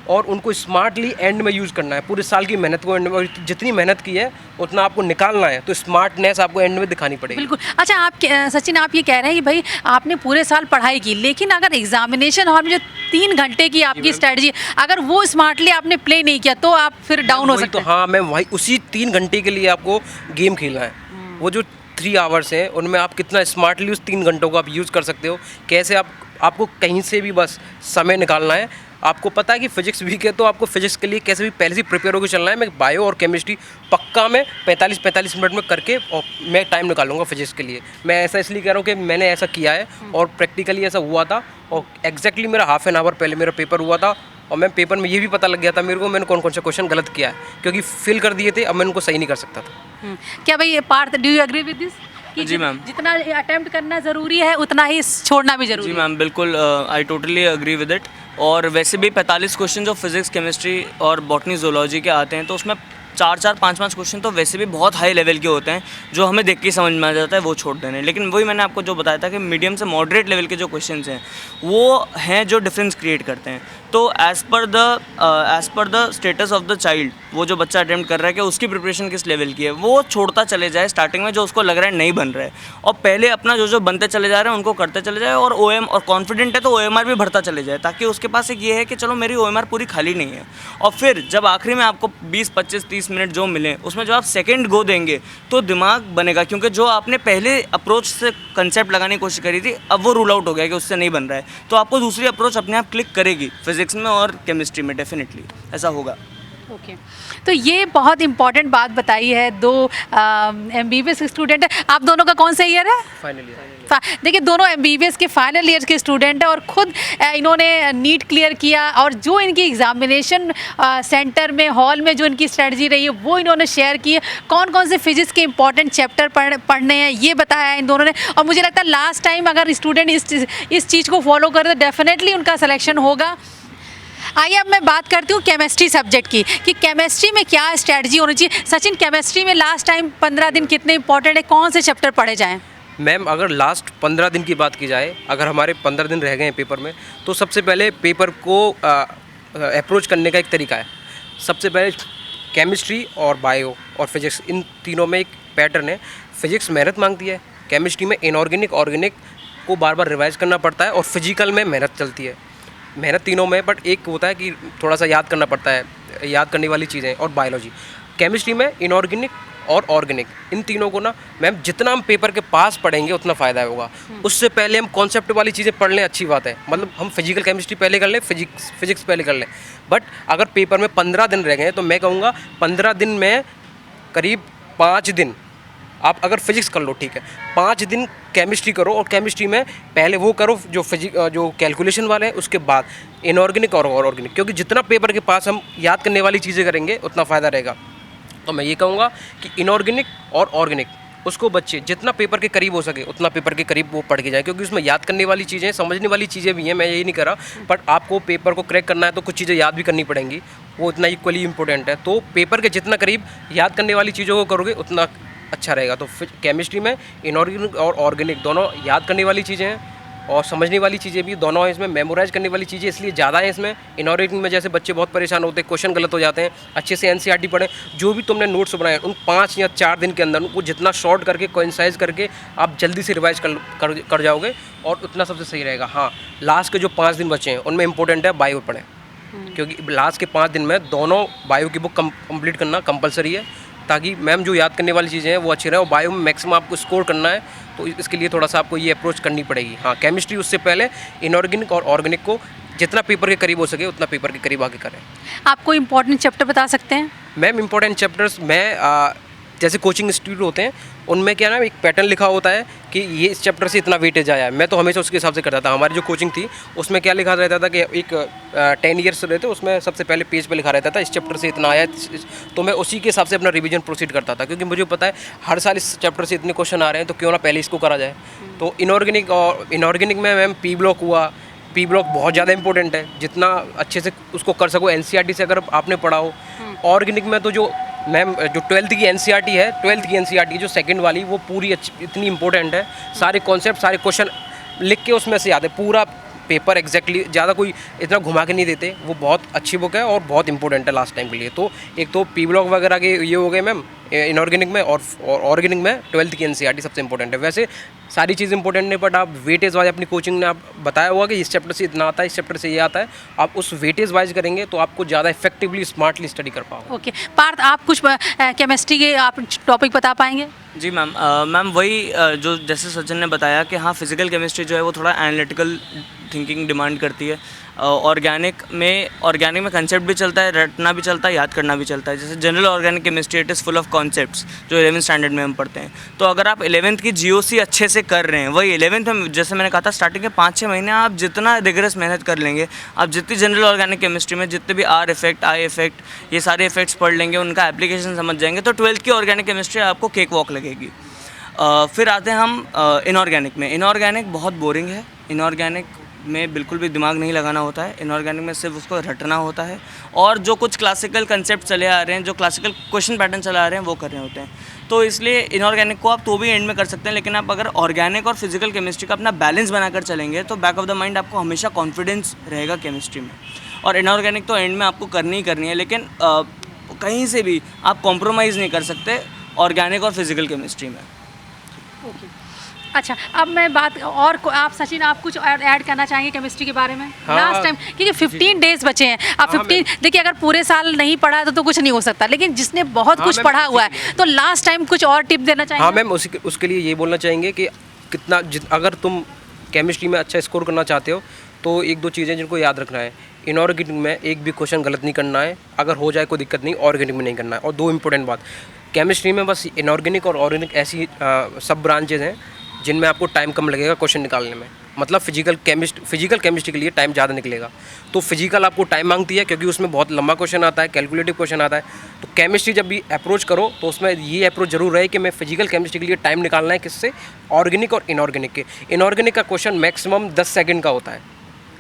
और उनको स्मार्टली एंड में यूज़ करना है। पूरे साल की मेहनत को एंड में, जितनी मेहनत की है उतना आपको निकालना है, तो स्मार्टनेस आपको एंड में दिखानी पड़ेगी। बिल्कुल। अच्छा, सचिन आप ये कह रहे हैं कि भाई आपने पूरे साल पढ़ाई की, लेकिन अगर एग्जामिनेशन हॉल में जो 3 घंटे की आपकी स्ट्रेटजी, अगर वो स्मार्टली आपने प्ले नहीं किया तो आप फिर डाउन हो सकते हैं। तो हाँ, मैं वही उसी 3 घंटे के लिए आपको गेम खेलना है। वो जो 3 आवर्स हैं उनमें आप कितना स्मार्टली उस 3 घंटों को आप यूज़ कर सकते हो, कैसे आपको कहीं से भी बस समय निकालना है। आपको पता है कि फिजिक्स वीक है, तो आपको फिजिक्स के लिए कैसे भी पहले से प्रिपेयर होकर चलना है। मैं बायो और केमिस्ट्री पक्का मैं 45 मिनट में करके और मैं टाइम निकालूंगा फिजिक्स के लिए। मैं ऐसा इसलिए कह रहा हूँ कि मैंने ऐसा किया है और प्रैक्टिकली ऐसा हुआ था, और एग्जैक्टली मेरा हाफ एन आवर पहले मेरा पेपर हुआ था, और मैं पेपर में ये भी पता लग गया था मेरे को मैंने कौन कौन से क्वेश्चन गलत किया है, क्योंकि फिल कर दिए थे, अब मैं उनको सही नहीं कर सकता था। क्या भाई Parth, do you agree with this? जी मैम, जितना अटेम्प्ट करना ज़रूरी है उतना ही छोड़ना भी ज़रूरी है। जी मैम, बिल्कुल I totally agree with it. और वैसे भी 45 क्वेश्चन जो फिजिक्स, केमिस्ट्री और बॉटनी, जोलॉजी के आते हैं, तो उसमें 4-4, 5-5 क्वेश्चन तो वैसे भी बहुत हाई लेवल के होते हैं, जो हमें देख के ही समझ में आ जाता है, वो छोड़ देने। लेकिन वही मैंने आपको जो बताया था कि मीडियम से मॉडरेट लेवल के जो क्वेश्चंस हैं वो हैं जो डिफरेंस क्रिएट करते हैं। तो as per the status of the child, वो जो बच्चा अटेम्प्ट कर रहा है कि उसकी प्रिपरेशन किस लेवल की है, वो छोड़ता चले जाए स्टार्टिंग में जो उसको लग रहा है नहीं बन रहा है, और पहले अपना जो बनते चले जा रहे हैं उनको करते चले जाए, और और कॉन्फिडेंट है तो OMR भी भरता चले जाए, ताकि उसके पास एक ये है कि चलो मेरी OMR पूरी खाली नहीं है। और फिर जब आखिरी में आपको 20, 25, 30 मिनट जो मिले उसमें जो आप सेकेंड गो देंगे तो दिमाग बनेगा, क्योंकि जो आपने पहले अप्रोच से कंसेप्ट लगाने की कोशिश करी थी अब वो रूल आउट हो गया कि उससे नहीं बन रहा है, तो आपको दूसरी अप्रोच अपने आप क्लिक करेगी फिजिक्स में और केमिस्ट्री में, डेफिनेटली ऐसा होगा। ओके तो ये बहुत इंपॉर्टेंट बात बताई है। दो MBBS स्टूडेंट है, आप दोनों का कौन सा ईयर है? Final year. देखिए दोनों MBBS के फाइनल ईयर के स्टूडेंट हैं और खुद इन्होंने नीट क्लियर किया, और जो इनकी एग्जामिनेशन सेंटर में हॉल में जो इनकी स्ट्रेटजी रही है वो इन्होंने शेयर की है। कौन कौन से फिजिक्स के इंपॉर्टेंट चैप्टर पढ़ने हैं ये बताया है इन दोनों ने, और मुझे लगता है लास्ट टाइम अगर स्टूडेंट इस चीज़ को फॉलो करे तो डेफिनेटली उनका सिलेक्शन होगा। आइए अब मैं बात करती हूँ केमिस्ट्री सब्जेक्ट की, कि केमिस्ट्री में क्या स्ट्रेटजी होनी चाहिए। सचिन, केमिस्ट्री में लास्ट टाइम 15 दिन कितने इंपॉर्टेंट है, कौन से चैप्टर पढ़े जाएँ? मैम अगर लास्ट 15 दिन की बात की जाए, अगर हमारे 15 दिन रह गए हैं पेपर में, तो सबसे पहले पेपर को अप्रोच करने का एक तरीका है। सबसे पहले केमिस्ट्री और बायो और फिजिक्स, इन तीनों में एक पैटर्न है। फिजिक्स मेहनत मांगती है, केमिस्ट्री में इनऑर्गेनिक ऑर्गेनिक को बार बार रिवाइज करना पड़ता है, और फिजिकल में मेहनत चलती है। मेहनत तीनों में, बट एक होता है कि थोड़ा सा याद करना पड़ता है, याद करने वाली चीज़ें। और बायोलॉजी, केमिस्ट्री में इनऑर्गेनिक और ऑर्गेनिक, इन तीनों को ना मैम जितना हम पेपर के पास पढ़ेंगे उतना फ़ायदा होगा। उससे पहले हम कॉन्सेप्ट वाली चीज़ें पढ़ लें, अच्छी बात है, मतलब हम फिजिकल केमिस्ट्री पहले कर लें, फिजिक्स पहले कर लें। बट अगर पेपर में 15 दिन रह गए तो मैं कहूँगा 15 दिन में करीब 5 दिन आप अगर फिजिक्स कर लो, ठीक है, 5 दिन केमिस्ट्री करो, और केमिस्ट्री में पहले वो करो जो कैलकुलेशन वाले हैं, उसके बाद इनऑर्गेनिक और ऑर्गेनिक, क्योंकि जितना पेपर के पास हम याद करने वाली चीज़ें करेंगे उतना फ़ायदा रहेगा। तो मैं ये कहूँगा कि इनऑर्गेनिक और ऑर्गेनिक उसको बच्चे जितना पेपर के करीब हो सके उतना पेपर के करीब वो पढ़ के जाए, क्योंकि उसमें याद करने वाली चीज़ें, समझने वाली चीज़ें भी हैं, मैं यही नहीं कर रहा, बट आपको पेपर को क्रैक करना है तो कुछ चीज़ें याद भी करनी पड़ेंगी, वो उतना इक्वली इंपॉर्टेंट है। तो पेपर के जितना करीब याद करने वाली चीज़ों को करोगे उतना अच्छा रहेगा। तो केमिस्ट्री में इनऑर्गेनिक और ऑर्गेनिक दोनों याद करने वाली चीज़ें हैं, और समझने वाली चीज़ें भी दोनों हैं। इसमें मेमोराइज करने वाली चीज़ें इसलिए ज़्यादा है इसमें। इनऑर्गेनिक में जैसे बच्चे बहुत परेशान होते हैं, क्वेश्चन गलत हो जाते हैं, अच्छे से NCERT पढ़ें, जो भी तुमने नोट्स बनाए उन 5 या 4 दिन के अंदर उनको जितना शॉर्ट करके कोइंसाइज करके आप जल्दी से रिवाइज कर जाओगे, और उतना सबसे सही रहेगा। हाँ, लास्ट के जो 5 दिन बचे हैं उनमें इंपॉर्टेंट है बायो पढ़ें, क्योंकि लास्ट के 5 दिन में दोनों बायो की बुक कंप्लीट करना कंपलसरी है, ताकि मैम जो याद करने वाली चीज़ें हैं वो अच्छी रहे, और बायो में मैक्सिमम आपको स्कोर करना है, तो इसके लिए थोड़ा सा आपको ये अप्रोच करनी पड़ेगी। हाँ, केमिस्ट्री उससे पहले इनऑर्गेनिक और ऑर्गेनिक को जितना पेपर के करीब हो सके उतना पेपर के करीब आगे करें। आपको इंपॉर्टेंट चैप्टर बता सकते हैं? मैम इंपॉर्टेंट चैप्टर्स मैं जैसे कोचिंग इंस्टीट्यूट होते हैं उनमें क्या ना एक पैटर्न लिखा होता है कि ये इस चैप्टर से इतना वेटेज आया है, मैं तो हमेशा उसके हिसाब से करता था। हमारी जो कोचिंग थी उसमें क्या लिखा रहता था कि एक 10 ईयर्स रहते, उसमें सबसे पहले पेज पे लिखा रहता था इस चैप्टर से इतना आया, तो मैं उसी के हिसाब से अपना रिवीजन प्रोसीड करता था, क्योंकि मुझे पता है हर साल इस चैप्टर से इतने क्वेश्चन आ रहे हैं, तो क्यों ना पहले इसको करा जाए। तो इनऑर्गेनिक में मैम पी ब्लॉक हुआ, पी ब्लॉक बहुत ज़्यादा इंपॉर्टेंट है, जितना अच्छे से उसको कर सको NCERT से अगर आपने पढ़ा हो। ऑर्गेनिक में तो जो मैम जो 12th की NCERT है, 12th की NCERT जो सेकंड वाली, वो पूरी इतनी इंपॉर्टेंट है, सारे कॉन्सेप्ट सारे क्वेश्चन लिख के उसमें से याद है, पूरा पेपर एग्जैक्टली, ज़्यादा कोई इतना घुमा के नहीं देते, वो बहुत अच्छी बुक है और बहुत इंपॉर्टेंट है लास्ट टाइम के लिए। तो एक तो पी ब्लॉक वगैरह के ये हो गए मैम इनऑर्गेनिक में, और ऑर्गेनिक में 12th की NCERT सबसे इंपॉर्टेंट है। वैसे सारी चीज़ इंपॉर्टेंट नहीं, बट आप वेटेज वाइज अपनी कोचिंग ने आप बताया होगा कि इस चैप्टर से इतना आता है, इस चैप्टर से ये आता है, आप उस वेटेज वाइज करेंगे तो आपको ज़्यादा इफेक्टिवली स्मार्टली स्टडी कर पाओगे। ओके पार्थ, आप कुछ केमिस्ट्री के आप टॉपिक बता पाएंगे? जी मैम, वही जो जैसे सचिन ने बताया कि हाँ, फिजिकल केमिस्ट्री जो है वो थोड़ा एनालिटिकल थिंकिंग डिमांड करती है। ऑर्गेनिक में कंसेप्ट भी चलता है, रटना भी चलता है, याद करना भी चलता है। जैसे general organic chemistry, it is full of concepts जो 11th स्टैंडर्ड में हम पढ़ते हैं। तो अगर आप 11th की GOC अच्छे से कर रहे हैं, वही 11th में जैसे मैंने कहा था स्टार्टिंग के 5-6 महीने आप जितना रिगरस मेहनत कर लेंगे, आप जितनी जनरल ऑर्गेनिक केमिस्ट्री में जितने भी R इफेक्ट, I इफेक्ट, ये सारे इफेक्ट्स पढ़ लेंगे, उनका एप्लीकेशन समझ जाएंगे, तो 12th की ऑर्गेनिक केमिस्ट्री आपको केक वॉक लगेगी। फिर आते हैं हम इनऑर्गेनिक में। इनऑर्गेनिक बहुत बोरिंग है, इनऑर्गेनिक में बिल्कुल भी दिमाग नहीं लगाना होता है, इनऑर्गेनिक में सिर्फ उसको रटना होता है, और जो कुछ क्लासिकल कंसेप्ट चले आ रहे हैं, जो क्लासिकल क्वेश्चन पैटर्न चला आ रहे हैं, वो कर रहे होते हैं। तो इसलिए इनऑर्गेनिक को आप तो भी एंड में कर सकते हैं, लेकिन आप अगर ऑर्गेनिक और फिजिकल केमिस्ट्री का अपना बैलेंस बनाकर चलेंगे तो बैक ऑफ द माइंड आपको हमेशा कॉन्फिडेंस रहेगा केमिस्ट्री में। और इनऑर्गेनिक तो एंड में आपको करनी ही करनी है, लेकिन कहीं से भी आप कॉम्प्रोमाइज़ नहीं कर सकते ऑर्गेनिक और फिजिकल केमिस्ट्री में। ओके, अच्छा अब मैं बात और आप सचिन आप कुछ ऐड करना चाहेंगे केमिस्ट्री के बारे में? हाँ, लास्ट टाइम क्योंकि 15 डेज बचे हैं, आप हाँ, 15 देखिए अगर पूरे साल नहीं पढ़ा तो कुछ नहीं हो सकता, लेकिन जिसने बहुत हाँ, कुछ मैम, पढ़ा हुआ है तो लास्ट टाइम कुछ और टिप देना चाहेंगे? हाँ मैम, उसके लिए ये बोलना चाहेंगे कि कितना अगर तुम केमिस्ट्री में अच्छा स्कोर करना चाहते हो तो एक दो चीज़ें जिनको याद रखना है। इनऑर्गेनिक में एक भी क्वेश्चन गलत नहीं करना है, अगर हो जाए कोई दिक्कत नहीं, ऑर्गेनिक में नहीं करना है। और दो इंपॉर्टेंट बात, केमिस्ट्री में बस इनऑर्गेनिक और ऑर्गेनिक ऐसी सब ब्रांचेज हैं जिनमें आपको टाइम कम लगेगा क्वेश्चन निकालने में। मतलब फिजिकल केमिस्ट्री के लिए टाइम ज़्यादा निकलेगा, तो फिजिकल आपको टाइम मांगती है क्योंकि उसमें बहुत लंबा क्वेश्चन आता है, कैलकुलेटिव क्वेश्चन आता है। तो केमिस्ट्री जब भी अप्रोच करो तो उसमें ये अप्रोच जरूर रहे कि मैं फिजिकल केमिस्ट्री के लिए टाइम निकालना है, किससे? ऑर्गेनिक और इनऑर्गेनिक के। इनऑर्गेनिक का क्वेश्चन मैक्सिमम 10 सेकंड का होता है।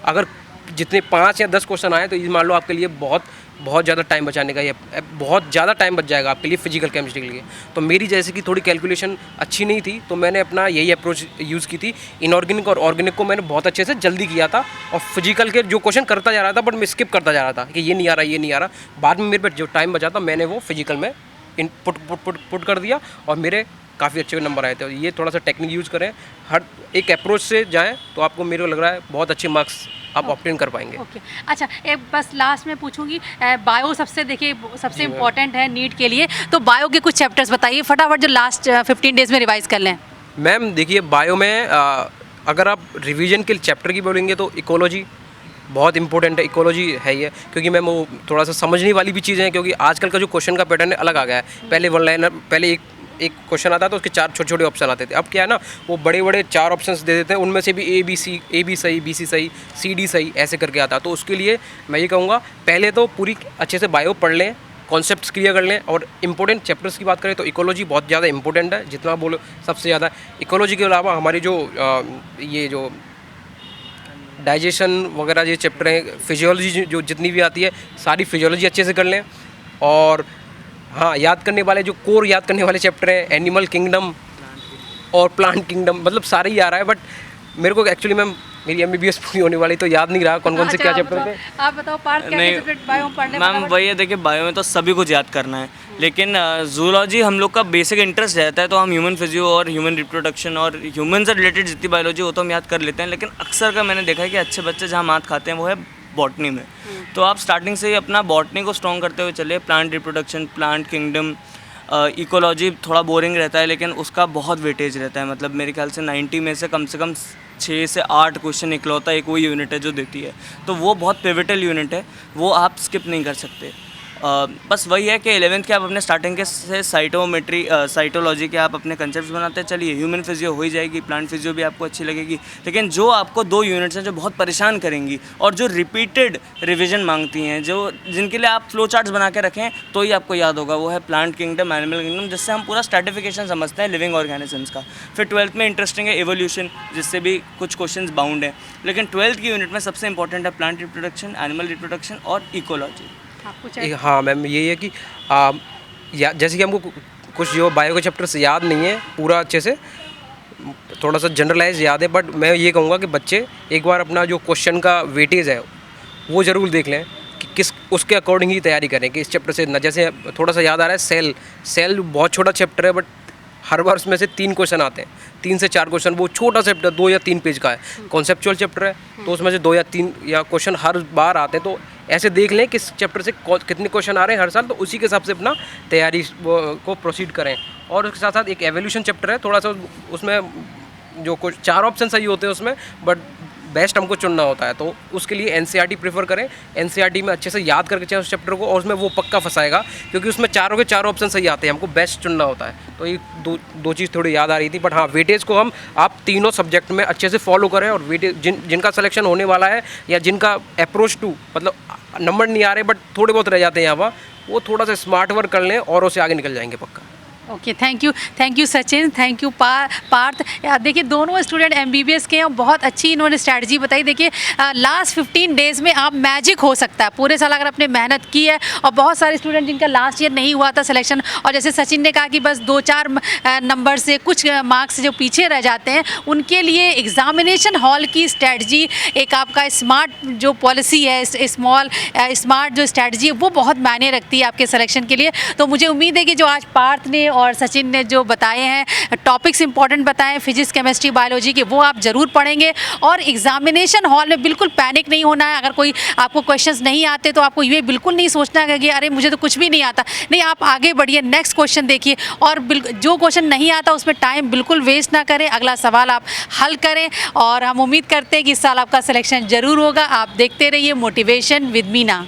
अगर जितने 5 या 10 क्वेश्चन आए तो ये मान लो आपके लिए बहुत ज़्यादा टाइम बचाने का, ये बहुत ज़्यादा टाइम बच जाएगा आपके लिए फिजिकल केमिस्ट्री के लिए। तो मेरी जैसे कि थोड़ी कैलकुलेशन अच्छी नहीं थी तो मैंने अपना यही अप्रोच यूज़ की थी। इनऑर्गेनिक और ऑर्गेनिक को मैंने बहुत अच्छे से जल्दी किया था और फिजिकल के जो क्वेश्चन करता जा रहा था बट मैं स्किप करता जा रहा था कि ये नहीं आ रहा, ये नहीं आ रहा। बाद में मेरे पे जो टाइम बचा था मैंने वो फिजिकल में पुट कर दिया और मेरे काफ़ी अच्छे नंबर आए थे। और ये थोड़ा सा टेक्निक यूज़ करें, हर एक अप्रोच से जाएँ तो आपको मेरे को लग रहा है बहुत अच्छे मार्क्स आप ऑब्टेन कर पाएंगे। ओके, अच्छा एक बस लास्ट में पूछूंगी, बायो सबसे इम्पोर्टेंट है नीट के लिए, तो बायो के कुछ चैप्टर्स बताइए फटाफट जो लास्ट 15 डेज में रिवाइज कर लें। मैम देखिए, बायो में अगर आप रिवीजन के चैप्टर की बोलेंगे तो इकोलॉजी बहुत इंपॉर्टेंट है। इकोलॉजी है ये, क्योंकि मैम वो थोड़ा सा समझने वाली भी चीज़ें हैं, क्योंकि आजकल का जो क्वेश्चन का पैटर्न है अलग आ गया है। पहले वन लाइनर, पहले एक क्वेश्चन आता तो उसके 4 छोटे-छोटे ऑप्शन आते थे। अब क्या है ना, वो बड़े-बड़े 4 ऑप्शंस दे देते हैं, उनमें से भी ए बी सही, बी सी सही, सी डी सही, ऐसे करके आता। तो उसके लिए मैं ये कहूँगा पहले तो पूरी अच्छे से बायो पढ़ लें, कॉन्सेप्ट्स क्लियर कर लें। और इंपॉर्टेंट चैप्टर्स की बात करें तो इकोलॉजी बहुत ज़्यादा इंपॉर्टेंट है, जितना बोलो सबसे ज़्यादा। इकोलॉजी के अलावा हमारी ये जो डाइजेशन वगैरह ये चैप्टर हैं, फिजियोलॉजी जो जितनी भी आती है सारी फिजियोलॉजी अच्छे से कर लें। और हाँ, याद करने वाले जो कोर याद करने वाले चैप्टर हैं, एनिमल किंगडम और प्लांट किंगडम, मतलब सारे ही आ रहा है। बट मेरे को एक्चुअली मैम मेरी MBBS पूरी होने वाली तो याद नहीं रहा कौन कौन से क्या चैप्टर थे। आप बताओ पार्थ क्या चैप्टर बायो में पढ़ने? मैम वही है, देखिए बायो में तो सभी कुछ याद करना है, लेकिन जूलॉजी हम लोग का बेसिक इंटरेस्ट रहता है, तो हम ह्यूमन फिजियो और ह्यूमन रिप्रोडक्शन और ह्यूमन से रिलेटेड जितनी बायोलॉजी वो तो हम याद कर लेते हैं। लेकिन अक्सर का मैंने देखा है कि अच्छे बच्चे जहाँ मात खाते हैं वो है बॉटनी में। तो आप स्टार्टिंग से ही अपना बॉटनी को स्ट्रॉन्ग करते हुए चलिए। Plant reproduction, plant kingdom, ecology थोड़ा बोरिंग रहता है लेकिन उसका बहुत वेटेज रहता है। मतलब मेरे ख्याल से 90 में से कम 6 से 8 क्वेश्चन इकलौता एक वो यूनिट है जो देती है, तो वो बहुत पिवटल यूनिट है, वो आप स्किप नहीं कर सकते। बस वही है कि 11th के आप अपने स्टार्टिंग के से साइटोलॉजी के आप अपने कंसेप्ट्स बनाते चलिए। ह्यूमन फिजियो हो ही जाएगी, प्लांट फिजियो भी आपको अच्छी लगेगी, लेकिन जो आपको 2 यूनिट्स हैं जो बहुत परेशान करेंगी और जो रिपीटेड रिवीजन मांगती हैं, जिनके लिए आप फ्लो चार्ट्स बना के रखें तो ही आपको याद होगा, वो है प्लांट किंगडम, एनिमल किंगडम, जिससे हम पूरा स्ट्रैटिफिकेशन समझते हैं लिविंग ऑर्गेनिजम्स का। फिर 12th में इंटरेस्टिंग है एवोल्यूशन, जिससे भी कुछ क्वेश्चन बाउंड हैं, लेकिन 12th की यूनिट में सबसे इंपॉर्टेंट है प्लांट रिप्रोडक्शन, एनिमल रिप्रोडक्शन और इकोलॉजी। हाँ मैम, यही है कि जैसे कि हमको कुछ जो बायो के चैप्टर्स याद नहीं है पूरा अच्छे से, थोड़ा सा जनरलाइज याद है, बट मैं ये कहूँगा कि बच्चे एक बार अपना जो क्वेश्चन का वेटेज है वो ज़रूर देख लें कि उसके अकॉर्डिंग ही तैयारी करें कि इस चैप्टर से जैसे थोड़ा सा याद आ रहा है सेल बहुत छोटा चैप्टर है, बट हर बार उसमें से 3 क्वेश्चन आते हैं, 3 से 4 क्वेश्चन, वो छोटा चैप्टर 2 या 3 पेज का है, कॉन्सेप्चुअल चैप्टर है, तो उसमें से 2 या 3 या क्वेश्चन हर बार आते हैं। तो ऐसे देख लें कि इस चैप्टर से कितने क्वेश्चन आ रहे हैं हर साल, तो उसी के हिसाब से अपना तैयारी को प्रोसीड करें। और उसके साथ साथ एक एवोल्यूशन चैप्टर है, थोड़ा सा उसमें जो कुछ 4 ऑप्शन सही होते हैं उसमें, बट बेस्ट हमको चुनना होता है, तो उसके लिए NCERT प्रेफर करें। NCERT में अच्छे से याद करके चाहिए उस चैप्टर को, और उसमें वो पक्का फंसाएगा क्योंकि उसमें चारों के चारों ऑप्शन सही आते हैं, हमको बेस्ट चुनना होता है। तो ये दो चीज़ थोड़ी याद आ रही थी, बट हाँ, वेटेज को आप तीनों सब्जेक्ट में अच्छे से फॉलो करें। और वेटेज जिनका सिलेक्शन होने वाला है या जिनका अप्रोच टू मतलब नंबर नहीं आ रहे बट थोड़े बहुत रह जाते हैं यहाँ, वो थोड़ा सा स्मार्ट वर्क कर लें और उससे आगे निकल जाएंगे पक्का। Okay, thank you Sachin, thank you Parth. देखिए दोनों स्टूडेंट एमबीबीएस के हैं और बहुत अच्छी इन्होंने स्ट्रैटेजी बताई। देखिए लास्ट 15 डेज़ में आप मैजिक हो सकता है, पूरे साल अगर आपने मेहनत की है। और बहुत सारे स्टूडेंट जिनका लास्ट ईयर नहीं हुआ था सिलेक्शन, और जैसे सचिन ने कहा कि बस 2-4 नंबर से, कुछ मार्क्स से जो पीछे रह जाते हैं, उनके लिए एग्जामिनेशन हॉल की स्ट्रैटेजी, एक आपका स्मार्ट जो पॉलिसी है, स्मार्ट जो स्ट्रैटेजी है, वो बहुत मायने रखती है आपके सिलेक्शन के लिए। तो मुझे उम्मीद है कि जो आज पार्थ ने और सचिन ने जो बताए हैं टॉपिक्स इंपॉर्टेंट बताए, फिजिक्स, केमिस्ट्री, बायोलॉजी के, वो आप ज़रूर पढ़ेंगे। और एग्जामिनेशन हॉल में बिल्कुल पैनिक नहीं होना है। अगर कोई आपको क्वेश्चंस नहीं आते तो आपको ये बिल्कुल नहीं सोचना है कि अरे मुझे तो कुछ भी नहीं आता। नहीं, आप आगे बढ़िए, नेक्स्ट क्वेश्चन देखिए, और जो क्वेश्चन नहीं आता उसमें टाइम बिल्कुल वेस्ट ना करें, अगला सवाल आप हल करें। और हम उम्मीद करते हैं कि इस साल आपका सिलेक्शन ज़रूर होगा। आप देखते रहिए मोटिवेशन विद मीना।